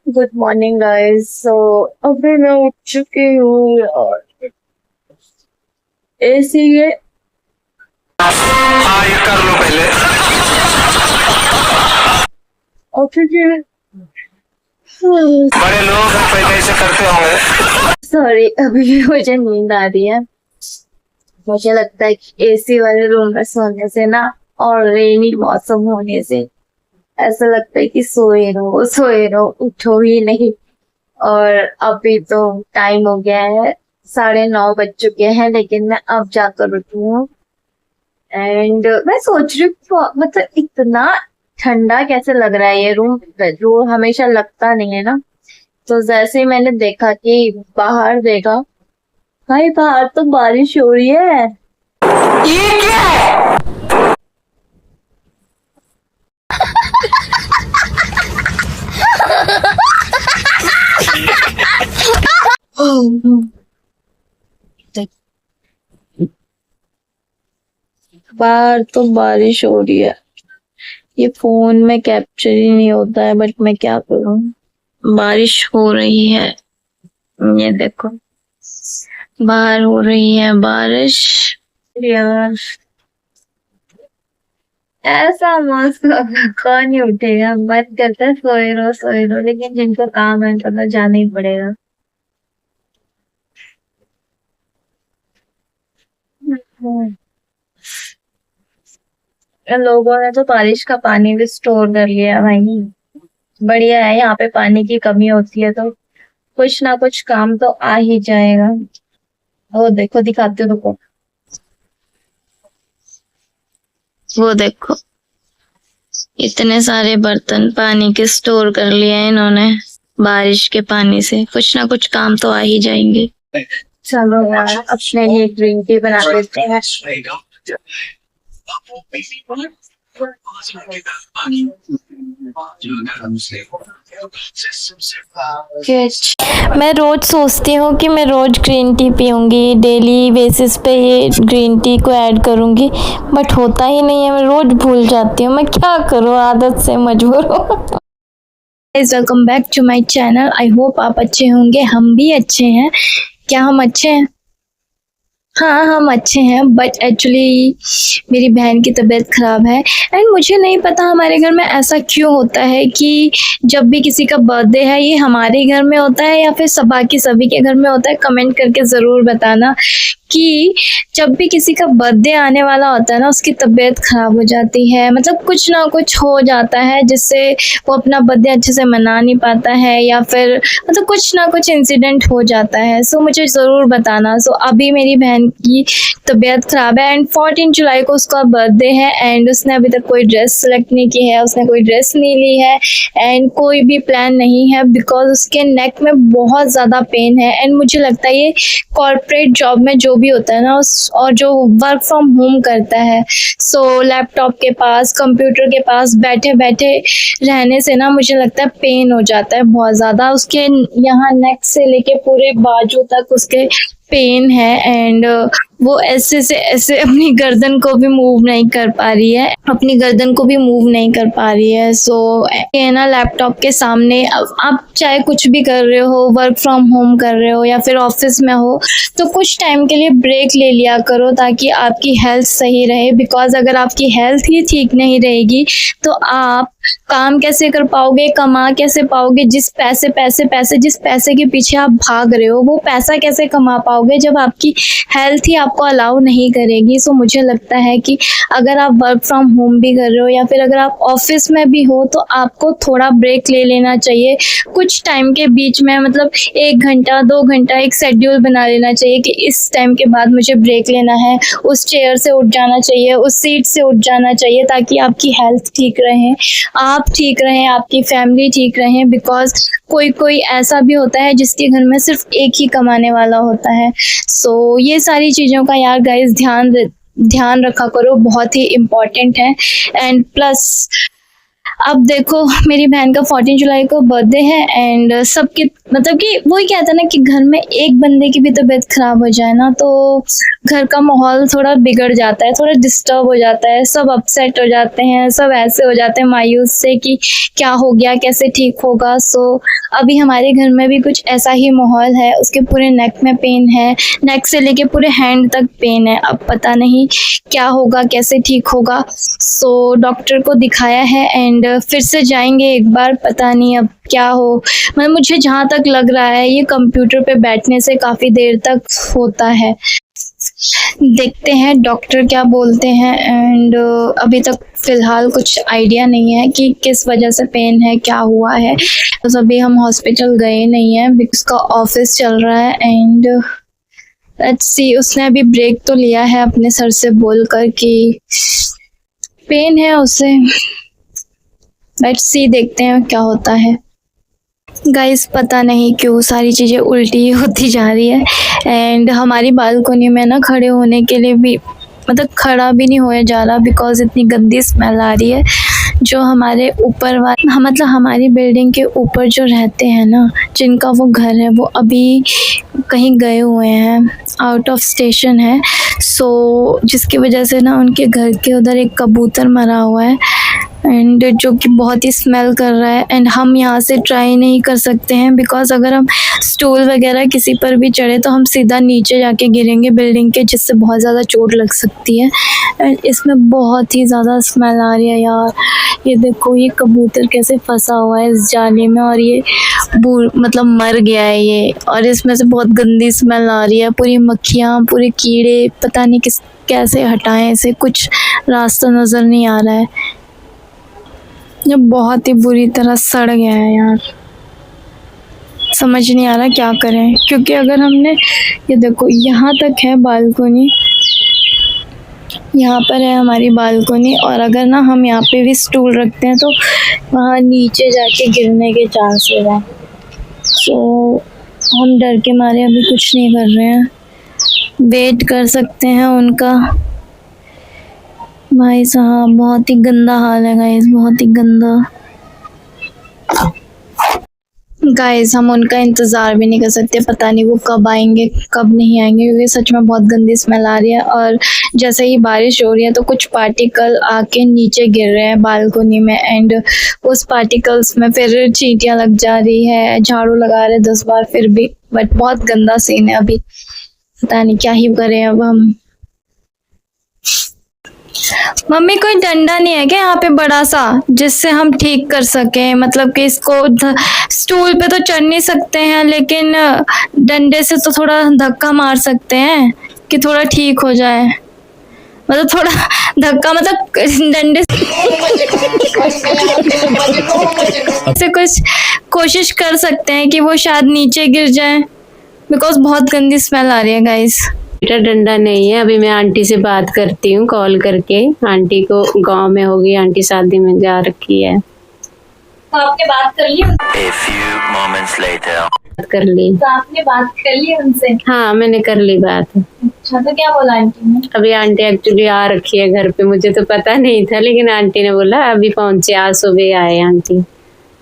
Good morning guys. सो अभी मैं उठ चुकी हूँ और एसी है। हाँ, ये कर लो पहले। और क्योंकि बड़े लोग पहले ऐसे करते होंगे। सॉरी, अभी भी मुझे नींद आ रही है। मुझे लगता है कि एसी वाले रूम में सोने से ना, और रेनी मौसम होने से ऐसा लगता है कि सोए रहो, उठो ही नहीं। और अभी तो टाइम हो गया है, 9:30 बज चुके हैं, लेकिन मैं अब जाकर उठी हूँ। एंड मैं सोच रही हूँ मतलब इतना ठंडा कैसे लग रहा है ये रूम। रूम हमेशा लगता नहीं है ना। तो जैसे ही मैंने देखा कि बाहर देखा, भाई बाहर तो बारिश हो रही है। ये क्या है? बाहर तो बारिश हो रही है। ये फोन में कैप्चर ही नहीं होता है, बट मैं क्या करूं। बारिश हो रही है, ये देखो, बाहर हो रही है बारिश। यार ऐसा मौसम कौन ही उठेगा। मन करता है सोए रहो, लेकिन जिनको काम है तो जाना ही पड़ेगा। इन लोगों ने तो बारिश का पानी भी स्टोर कर लिया है भाई। बढ़िया है, यहाँ पे पानी की कमी होती है तो कुछ ना कुछ काम तो आ ही जाएगा। वो देखो, दिखाती हूँ रुको। वो देखो, इतने सारे बर्तन पानी के स्टोर कर लिए हैं इन्होंने। बारिश के पानी से कुछ ना कुछ काम तो आ ही जाएंगे। चलो यार, अपने लिए ग्रीन टी बना लेते हैं। मैं रोज सोचती हूँ कि मैं रोज ग्रीन टी पीऊँगी, डेली बेसिस पे ये ग्रीन टी को ऐड करूँगी, बट होता ही नहीं है। मैं रोज भूल जाती हूँ। मैं क्या करूँ, आदत से मजबूर हूँ। Guys, welcome back to my channel. I hope आप अच्छे होंगे, हम भी अच्छे हैं। क्या हम अच्छे हैं? हाँ, हम अच्छे हैं, बट एक्चुअली मेरी बहन की तबीयत ख़राब है। एंड मुझे नहीं पता हमारे घर में ऐसा क्यों होता है कि जब भी किसी का बर्थडे है, ये हमारे घर में होता है या फिर बाकी सभी के घर में होता है। कमेंट करके ज़रूर बताना कि जब भी किसी का बर्थडे आने वाला होता है ना, उसकी तबीयत ख़राब हो जाती है। मतलब कुछ ना कुछ हो जाता है जिससे वो अपना बर्थडे अच्छे से मना नहीं पाता है, या फिर मतलब कुछ ना कुछ इंसिडेंट हो जाता है। सो मुझे ज़रूर बताना। सो अभी मेरी बहन की तबीयत ख़राब है एंड 14 जुलाई को उसका बर्थडे है, एंड उसने अभी तक कोई ड्रेस सेलेक्ट नहीं की है, उसने कोई ड्रेस नहीं ली है, एंड कोई भी प्लान नहीं है बिकॉज उसके नेक में बहुत ज़्यादा पेन है। एंड मुझे लगता है ये कॉर्पोरेट जॉब में जो भी होता है ना, और जो वर्क फ्रॉम होम करता है, सो लैपटॉप के पास, कंप्यूटर के पास बैठे बैठे रहने से ना, मुझे लगता है पेन हो जाता है बहुत ज़्यादा। उसके यहाँ नेक से लेके पूरे बाजू तक उसके पेन है, एंड वो ऐसे से ऐसे अपनी गर्दन को भी मूव नहीं कर पा रही है, अपनी गर्दन को भी मूव नहीं कर पा रही है। सो ये ना, लैपटॉप के सामने आप चाहे कुछ भी कर रहे हो, वर्क फ्रॉम होम कर रहे हो या फिर ऑफिस में हो, तो कुछ टाइम के लिए ब्रेक ले लिया करो ताकि आपकी हेल्थ सही रहे। बिकॉज अगर आपकी हेल्थ ही ठीक नहीं रहेगी तो आप काम कैसे कर पाओगे, कमा कैसे पाओगे। जिस पैसे के पीछे आप भाग रहे हो, वो पैसा कैसे कमा पाओगे जब आपकी हेल्थ ही आपको अलाउ नहीं करेगी। सो मुझे लगता है कि अगर आप वर्क फ्रॉम होम भी कर रहे हो या फिर अगर आप ऑफिस में भी हो, तो आपको थोड़ा ब्रेक ले लेना चाहिए कुछ टाइम के बीच में। मतलब 1 घंटा 2 घंटा एक शेड्यूल बना लेना चाहिए कि इस टाइम के बाद मुझे ब्रेक लेना है। उस चेयर से उठ जाना चाहिए, उस सीट से उठ जाना चाहिए, ताकि आपकी हेल्थ ठीक रहे, आप ठीक रहें, आपकी फैमिली ठीक रहें। बिकॉज कोई कोई ऐसा भी होता है जिसके घर में सिर्फ एक ही कमाने वाला होता है। सो ये सारी चीज़ों का यार गाइस ध्यान रखा करो, बहुत ही इम्पोर्टेंट है। एंड प्लस अब देखो मेरी बहन का 14 जुलाई को बर्थडे है एंड सबके मतलब कि वही कहता है ना कि घर में एक बंदे की भी तबीयत खराब हो जाए ना तो घर का माहौल थोड़ा बिगड़ जाता है, थोड़ा डिस्टर्ब हो जाता है, सब अपसेट हो जाते हैं, सब ऐसे हो जाते हैं मायूस से कि क्या हो गया, कैसे ठीक होगा। सो अभी हमारे घर में भी कुछ ऐसा ही माहौल है। उसके पूरे नेक में पेन है, नेक से लेके पूरे हैंड तक पेन है। अब पता नहीं क्या होगा, कैसे ठीक होगा। सो डॉक्टर को दिखाया है एंड फिर से जाएंगे एक बार, पता नहीं अब क्या हो। मतलब मुझे जहाँ तक लग रहा है ये कंप्यूटर पे बैठने से काफ़ी देर तक होता है। देखते हैं डॉक्टर क्या बोलते हैं एंड अभी तक फ़िलहाल कुछ आइडिया नहीं है कि किस वजह से पेन है, क्या हुआ है। तो अभी हम हॉस्पिटल गए नहीं हैं बिकॉज का ऑफिस चल रहा है एंड लेट्स सी। उसने अभी ब्रेक तो लिया है अपने सर से बोलकर कि पेन है उसे। लेट्स सी, देखते हैं क्या होता है। गाइस पता नहीं क्यों सारी चीज़ें उल्टी होती जा रही है एंड हमारी बालकोनी में ना खड़े होने के लिए भी मतलब खड़ा भी नहीं होया जा रहा बिकॉज इतनी गंदी स्मेल आ रही है। जो हमारे ऊपर वाले मतलब हमारी बिल्डिंग के ऊपर जो रहते हैं ना, जिनका वो घर है, वो अभी कहीं गए हुए हैं, आउट ऑफ स्टेशन है। सो जिसकी वजह से ना उनके घर के उधर एक कबूतर मरा हुआ है एंड जो कि बहुत ही स्मेल कर रहा है एंड हम यहाँ से ट्राई नहीं कर सकते हैं बिकॉज अगर हम स्टूल वगैरह किसी पर भी चढ़े तो हम सीधा नीचे जाके गिरेंगे बिल्डिंग के, जिससे बहुत ज़्यादा चोट लग सकती है। एंड इसमें बहुत ही ज़्यादा स्मेल आ रही है यार। ये देखो ये कबूतर कैसे फंसा हुआ है इस जाली में और ये मतलब मर गया है ये, और इसमें से बहुत गंदी स्मेल आ रही है। पूरी मक्खियाँ, पूरे कीड़े, पता नहीं कैसे हटाएं इसे, कुछ रास्ता नज़र नहीं आ रहा है। ये बहुत ही बुरी तरह सड़ गया है यार, समझ नहीं आ रहा क्या करें। क्योंकि अगर हमने ये देखो यहाँ तक है बालकोनी, यहाँ पर है हमारी बालकोनी, और अगर ना हम यहाँ पे भी स्टूल रखते हैं तो वहाँ नीचे जाके गिरने के चांसेस हैं। सो हम डर के मारे अभी कुछ नहीं कर रहे हैं, वेट कर सकते हैं उनका। भाई साहब बहुत ही गंदा हाल है गाइस, बहुत ही गंदा। गाइस हम उनका इंतज़ार भी नहीं कर सकते, पता नहीं वो कब आएंगे कब नहीं आएंगे, क्योंकि सच में बहुत गंदी स्मेल आ रही है। और जैसे ही बारिश हो रही है तो कुछ पार्टिकल आके नीचे गिर रहे हैं बालकोनी में एंड उस पार्टिकल्स में फिर चींटियाँ लग जा रही है। झाड़ू लगा रहे 10 बार फिर भी, बट बहुत गंदा सीन है अभी, पता नहीं क्या ही करें अब हम। मम्मी कोई डंडा नहीं है क्या यहाँ पे बड़ा सा जिससे हम ठीक कर सकें? मतलब कि इसको स्टूल पे तो चढ़ नहीं सकते हैं लेकिन डंडे से तो थोड़ा धक्का मार सकते हैं कि थोड़ा ठीक हो जाए। मतलब थोड़ा धक्का मतलब डंडे से कुछ कोशिश कर सकते हैं कि वो शायद नीचे गिर जाए बिकॉज बहुत गंदी स्मेल आ रही है गाइस। बेटा डंडा नहीं है, अभी मैं आंटी से बात करती हूँ कॉल करके। आंटी को गांव में होगी, आंटी शादी में जा रखी है। तो आपने बात कर ली? A few moments later. बात कर ली? तो आपने बात कर ली उनसे? हाँ मैंने कर ली बात। अच्छा तो क्या बोला आंटी ने? अभी आंटी एक्चुअली आ रखी है घर पे, मुझे तो पता नहीं था लेकिन आंटी ने बोला अभी पहुंचे, आज सुबह आए आंटी,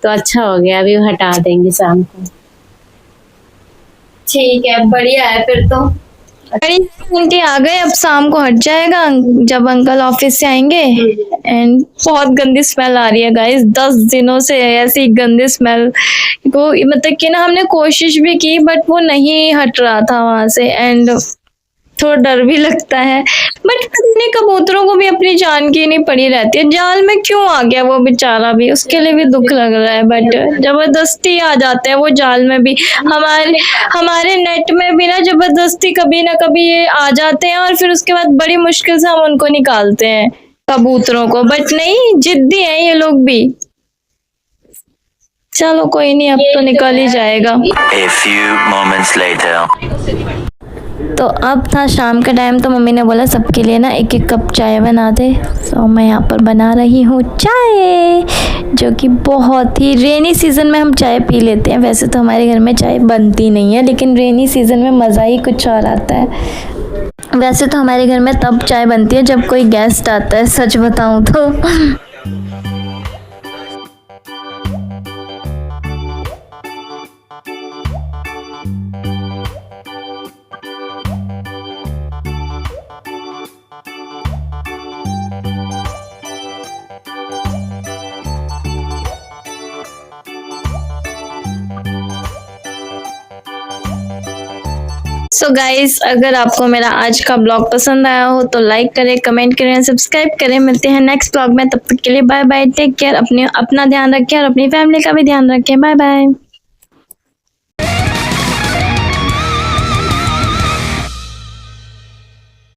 तो अच्छा हो गया, अभी हटा देंगे शाम को। ठीक है, बढ़िया है फिर तो। आंटी आ गए, अब शाम को हट जाएगा जब अंकल ऑफिस से आएंगे। एंड बहुत गंदी स्मेल आ रही है गाइस, 10 दिनों से ऐसी गंदी स्मेल को, मतलब कि ना हमने कोशिश भी की बट वो नहीं हट रहा था वहां से एंड थोड़ा डर भी लगता है। बट अपने कबूतरों को भी अपनी जान की नहीं पड़ी रहती है। जाल में क्यों आ गया वो बेचारा भी, उसके लिए भी दुख लग रहा है। बट जबरदस्ती आ जाते हैं वो जाल में भी, हमारे नेट में भी ना जबरदस्ती कभी ना कभी ये आ जाते हैं और फिर उसके बाद बड़ी मुश्किल से हम उनको निकालते हैं कबूतरों को। बट नहीं, जिद्दी हैं ये लोग भी। चलो कोई नहीं, अब तो निकल ही जाएगा। A few moments later. तो अब था शाम का टाइम, तो मम्मी ने बोला सबके लिए ना 1-1 कप चाय बना दे। तो मैं यहाँ पर बना रही हूँ चाय, जो कि बहुत ही रेनी सीज़न में हम चाय पी लेते हैं। वैसे तो हमारे घर में चाय बनती नहीं है लेकिन रेनी सीज़न में मज़ा ही कुछ और आता है। वैसे तो हमारे घर में तब चाय बनती है जब कोई गेस्ट आता है, सच बताऊँ तो। सो गाइस, अगर आपको मेरा आज का ब्लॉग पसंद आया हो तो लाइक करें, कमेंट करें, सब्सक्राइब करें। मिलते हैं नेक्स्ट ब्लॉग में, तब तक के लिए बाय बाय, टेक केयर। अपना ध्यान रखें और अपनी फैमिली का भी ध्यान रखें। Bye bye.